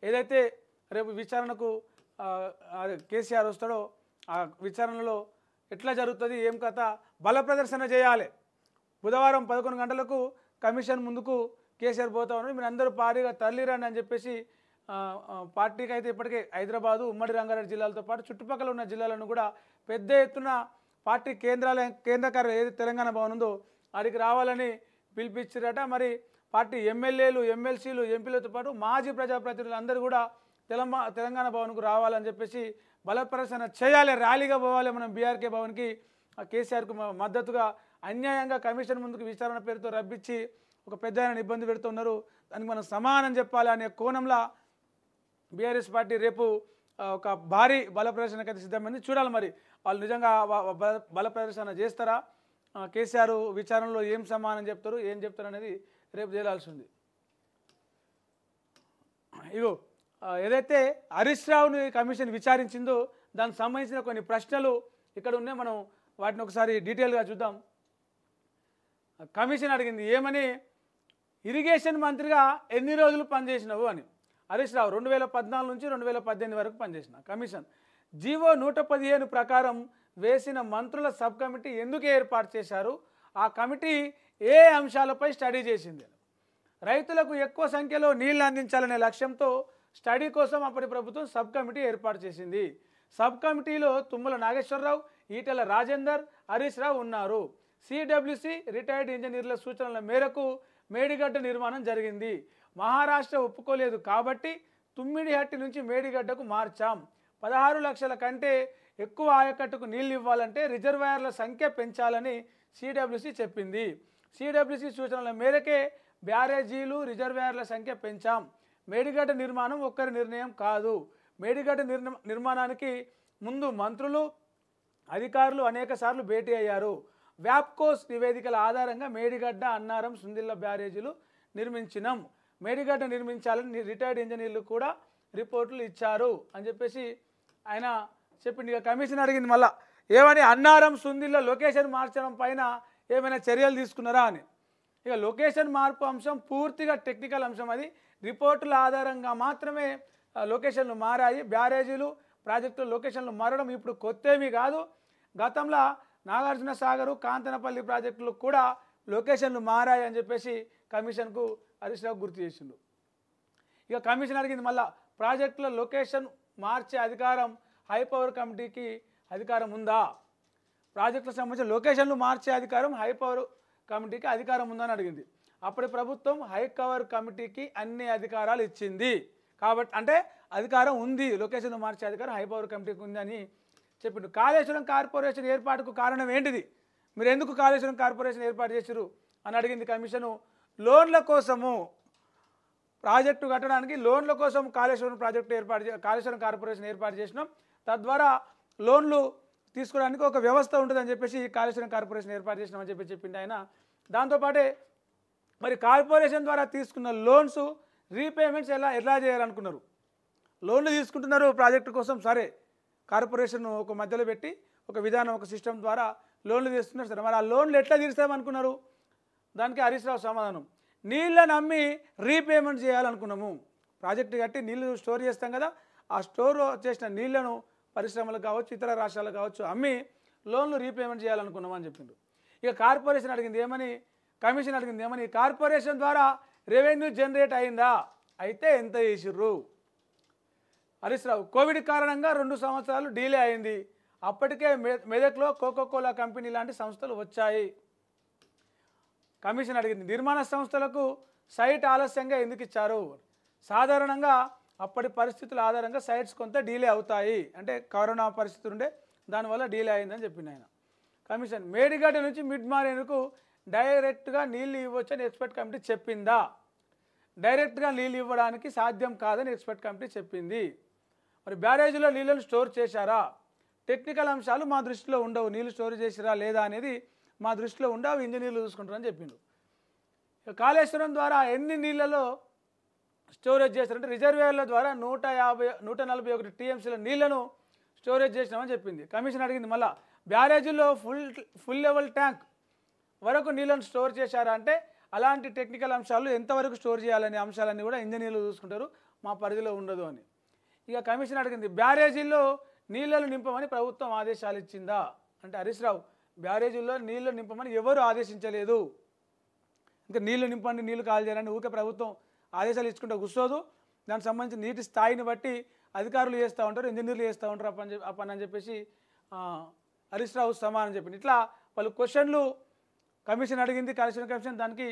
ఏదైతే రేపు విచారణకు కేసీఆర్ వస్తాడో ఆ విచారణలో ఎట్లా జరుగుతుంది ఏం కథ బల ప్రదర్శన చేయాలి. బుధవారం 11 గంటలకు కమిషన్ ముందుకు కేసీఆర్ పోతా ఉన్నారు. మీరు అందరూ భారీగా తరలిరండి అని చెప్పేసి పార్టీకి అయితే ఇప్పటికే హైదరాబాదు ఉమ్మడి రంగారెడ్డి జిల్లాలతో పాటు చుట్టుపక్కల ఉన్న జిల్లాలను కూడా పెద్ద ఎత్తున పార్టీ కేంద్ర కార్యాలయం ఏది తెలంగాణ భవన్ ఉందో అడిగి రావాలని పిలిపించారట. మరి పార్టీ ఎమ్మెల్యేలు ఎమ్మెల్సీలు ఎంపీలతో పాటు మాజీ ప్రజాప్రతినిధులు అందరూ కూడా తెలంగాణ భవన్కు రావాలని చెప్పేసి బల ప్రదర్శన చేయాలి, ర్యాలీగా పోవాలి. మనం బీఆర్కే భవన్కి కేసీఆర్కు మద్దతుగా అన్యాయంగా కమిషన్ ముందుకు విచారణ పేరుతో రప్పించి ఒక పెద్ద ఇబ్బంది పెడుతున్నారు, దానికి మనం సమానం చెప్పాలి అనే కోణంలో బీఆర్ఎస్ పార్టీ రేపు ఒక భారీ బల ప్రదర్శనకు అయితే సిద్ధమైంది. చూడాలి మరి వాళ్ళు నిజంగా బల ప్రదర్శన చేస్తారా, కేసీఆర్ విచారణలో ఏం సమానం చెప్తారు ఏం చెప్తారు అనేది రేపు తేలాల్సి ఉంది. ఇగో ఏదైతే హరీష్ రావుని కమిషన్ విచారించిందో దానికి సంబంధించిన కొన్ని ప్రశ్నలు ఇక్కడ ఉన్నాయి, మనం వాటిని ఒకసారి డీటెయిల్గా చూద్దాం. కమిషన్ అడిగింది ఏమని, ఇరిగేషన్ మంత్రిగా ఎన్ని రోజులు పనిచేసినావు అని. హరీష్ రావు 2014 నుంచి 2018 వరకు పనిచేసిన. కమిషన్ జీవో 115 ప్రకారం వేసిన మంత్రుల సబ్ కమిటీ ఎందుకు ఏర్పాటు చేశారు, ఆ కమిటీ ఏ అంశాలపై స్టడీ చేసింది. రైతులకు ఎక్కువ సంఖ్యలో నీళ్లు అందించాలనే లక్ష్యంతో స్టడీ కోసం అప్పటి ప్రభుత్వం సబ్ కమిటీ ఏర్పాటు చేసింది. సబ్ కమిటీలో తుమ్మల నాగేశ్వరరావు, ఈటెల రాజేందర్, హరీష్ రావు ఉన్నారు. సిడబ్ల్యూసి రిటైర్డ్ ఇంజనీర్ల సూచనల మేరకు మేడిగడ్డ నిర్మాణం జరిగింది. మహారాష్ట్ర ఒప్పుకోలేదు కాబట్టి తుమ్మిడిహట్టి నుంచి మేడిగడ్డకు మార్చాం. 16 లక్షల కంటే ఎక్కువ ఆయకట్టుకు నీళ్లు ఇవ్వాలంటే రిజర్వాయర్ల సంఖ్య పెంచాలని సిడబ్ల్యూసి చెప్పింది. సిడబ్ల్యూసి సూచనల మేరకే బ్యారేజీలు రిజర్వాయర్ల సంఖ్య పెంచాం. మేడిగడ్డ నిర్మాణం ఒక్కరి నిర్ణయం కాదు. మేడిగడ్డ నిర్మాణానికి ముందు మంత్రులు అధికారులు అనేక సార్లు భేటీ అయ్యారు. వ్యాప్కోస్ నివేదికల ఆధారంగా మేడిగడ్డ అన్నారం సుందిల్ల బ్యారేజీలు నిర్మించినాం. మేడిగడ్డ నిర్మించాలని రిటైర్డ్ ఇంజనీర్లు కూడా రిపోర్టులు ఇచ్చారు అని చెప్పేసి ఆయన చెప్పింది. ఇక కమిషన్ అడిగింది మళ్ళా ఏమని, అన్నారం సుందిల్ల లొకేషన్ మార్చడం పైన ఏమైనా చర్యలు తీసుకున్నారా అని. ఇక లొకేషన్ మార్పు అంశం పూర్తిగా టెక్నికల్ అంశం, అది రిపోర్టుల ఆధారంగా మాత్రమే లొకేషన్లు మారాయి. బ్యారేజీలు ప్రాజెక్టుల లొకేషన్లు మారడం ఇప్పుడు కొత్తేమీ కాదు. గతంలో నాగార్జున సాగరు కాంతనపల్లి ప్రాజెక్టులు కూడా లొకేషన్లు మారాయి అని చెప్పేసి కమిషన్కు హరీష్ రావు గుర్తు చేసిండు. ఇక కమిషన్ అడిగింది మళ్ళా ప్రాజెక్టుల లొకేషన్ మార్చే అధికారం హై పవర్ కమిటీకి అధికారం ఉందా, ప్రాజెక్టులకు సంబంధించిన లొకేషన్లు మార్చే అధికారం హై పవర్ కమిటీకి అధికారం ఉందని అడిగింది. అప్పటి ప్రభుత్వం హై పవర్ కమిటీకి అన్ని అధికారాలు ఇచ్చింది కాబట్టి అంటే అధికారం ఉంది, లొకేషన్ మార్చే అధికారం హై పవర్ కమిటీకి ఉంది అని చెప్పిండు. కాళేశ్వరం కార్పొరేషన్ ఏర్పాటుకు కారణం ఏంటిది, మీరు ఎందుకు కాళేశ్వరం కార్పొరేషన్ ఏర్పాటు చేశారు అని అడిగింది కమిషను. లోన్ల కోసము, ప్రాజెక్టు కట్టడానికి లోన్ల కోసం కాళేశ్వరం కాళేశ్వరం కార్పొరేషన్ ఏర్పాటు చేసినాం. తద్వారా లోన్లు తీసుకోవడానికి ఒక వ్యవస్థ ఉంటుందని చెప్పేసి కాళేశ్వరం కార్పొరేషన్ ఏర్పాటు చేసినామని చెప్పి చెప్పింది ఆయన. దాంతోపాటే మరి కార్పొరేషన్ ద్వారా తీసుకున్న లోన్స్ రీపేమెంట్స్ ఎలా చేయాలనుకున్నారు. లోన్లు తీసుకుంటున్నారు ప్రాజెక్టు కోసం, సరే కార్పొరేషన్ ఒక మధ్యలో పెట్టి ఒక విధానం ఒక సిస్టమ్ ద్వారా లోన్లు తీస్తున్నారు, సరే మరి ఆ లోన్లు ఎట్లా తీరుస్తామనుకున్నారు. దానికి హరీష్ రావు సమాధానం, నీళ్ళని అమ్మి రీపేమెంట్ చేయాలనుకున్నాము. ప్రాజెక్టు కట్టి నీళ్ళు స్టోర్ చేస్తాం కదా, ఆ స్టోర్ చేసిన నీళ్లను పరిశ్రమలకు కావచ్చు ఇతర రాష్ట్రాలకు కావచ్చు అమ్మి లోన్లు రీపేమెంట్ చేయాలనుకున్నాం అని చెప్పిండు. ఇక కార్పొరేషన్ అడిగింది ఏమని, కమిషన్ అడిగింది ఏమని, కార్పొరేషన్ ద్వారా రెవెన్యూ జనరేట్ అయిందా, అయితే ఎంత చేసిర్రు. హరీష్ రావు కోవిడ్ కారణంగా 2 సంవత్సరాలు డీలే అయింది, అప్పటికే మెదక్లో కోకోకోలా కంపెనీ లాంటి సంస్థలు వచ్చాయి. కమిషన్ అడిగింది నిర్మాణ సంస్థలకు సైట్ ఆలస్యంగా ఎందుకు ఇచ్చారు. సాధారణంగా అప్పటి పరిస్థితుల ఆధారంగా సైట్స్ కొంత డీలే అవుతాయి, అంటే కరోనా పరిస్థితులు ఉండే దానివల్ల డీలే అయిందని చెప్పింది ఆయన. కమిషన్ మేడిగడ్డ నుంచి మిడ్ మారేందుకు డైరెక్ట్గా నీళ్లు ఇవ్వచ్చని ఎక్స్పర్ట్ కమిటీ చెప్పిందా. డైరెక్ట్గా నీళ్ళు ఇవ్వడానికి సాధ్యం కాదని ఎక్స్పర్ట్ కమిటీ చెప్పింది. మరి బ్యారేజీలో నీళ్ళను స్టోర్ చేశారా, టెక్నికల్ అంశాలు మా దృష్టిలో ఉండవు, నీళ్ళు స్టోర్ చేసిరా లేదా అనేది మా దృష్టిలో ఉండవు, ఇంజనీర్లు చూసుకుంటారని చెప్పిండు. కాళేశ్వరం ద్వారా ఎన్ని నీళ్ళలో స్టోరేజ్ చేస్తారంటే రిజర్వేయర్ల ద్వారా 141 టీఎంసీల నీళ్లను స్టోరేజ్ చేసినామని చెప్పింది. కమిషన్ అడిగింది మళ్ళా బ్యారేజీల్లో ఫుల్ లెవెల్ ట్యాంక్ వరకు నీళ్ళను స్టోర్ చేశారా అంటే అలాంటి టెక్నికల్ అంశాలు ఎంతవరకు స్టోర్ చేయాలనే అంశాలన్నీ కూడా ఇంజనీర్లు చూసుకుంటారు, మా పరిధిలో ఉండదు అని. ఇక కమిషన్ అడిగింది, బ్యారేజీల్లో నీళ్లను నింపమని ప్రభుత్వం ఆదేశాలు ఇచ్చిందా అంటే, హరీష్ రావు బ్యారేజీల్లో నీళ్లు నింపమని ఎవరు ఆదేశించలేదు. ఇంకా నీళ్లు నింపండి, నీళ్లు కాల్ చేయాలని ఊకే ప్రభుత్వం ఆదేశాలు ఇచ్చుకుంటే కూర్చోదు. దానికి సంబంధించి నీటి స్థాయిని బట్టి అధికారులు చేస్తూ ఉంటారు, ఇంజనీర్లు చేస్తూ ఉంటారు ఆ పని అని చెప్పేసి హరీష్ రావు సమానం చెప్పింది. ఇట్లా వాళ్ళు క్వశ్చన్లు కమిషన్ అడిగింది, కమిషన్ దానికి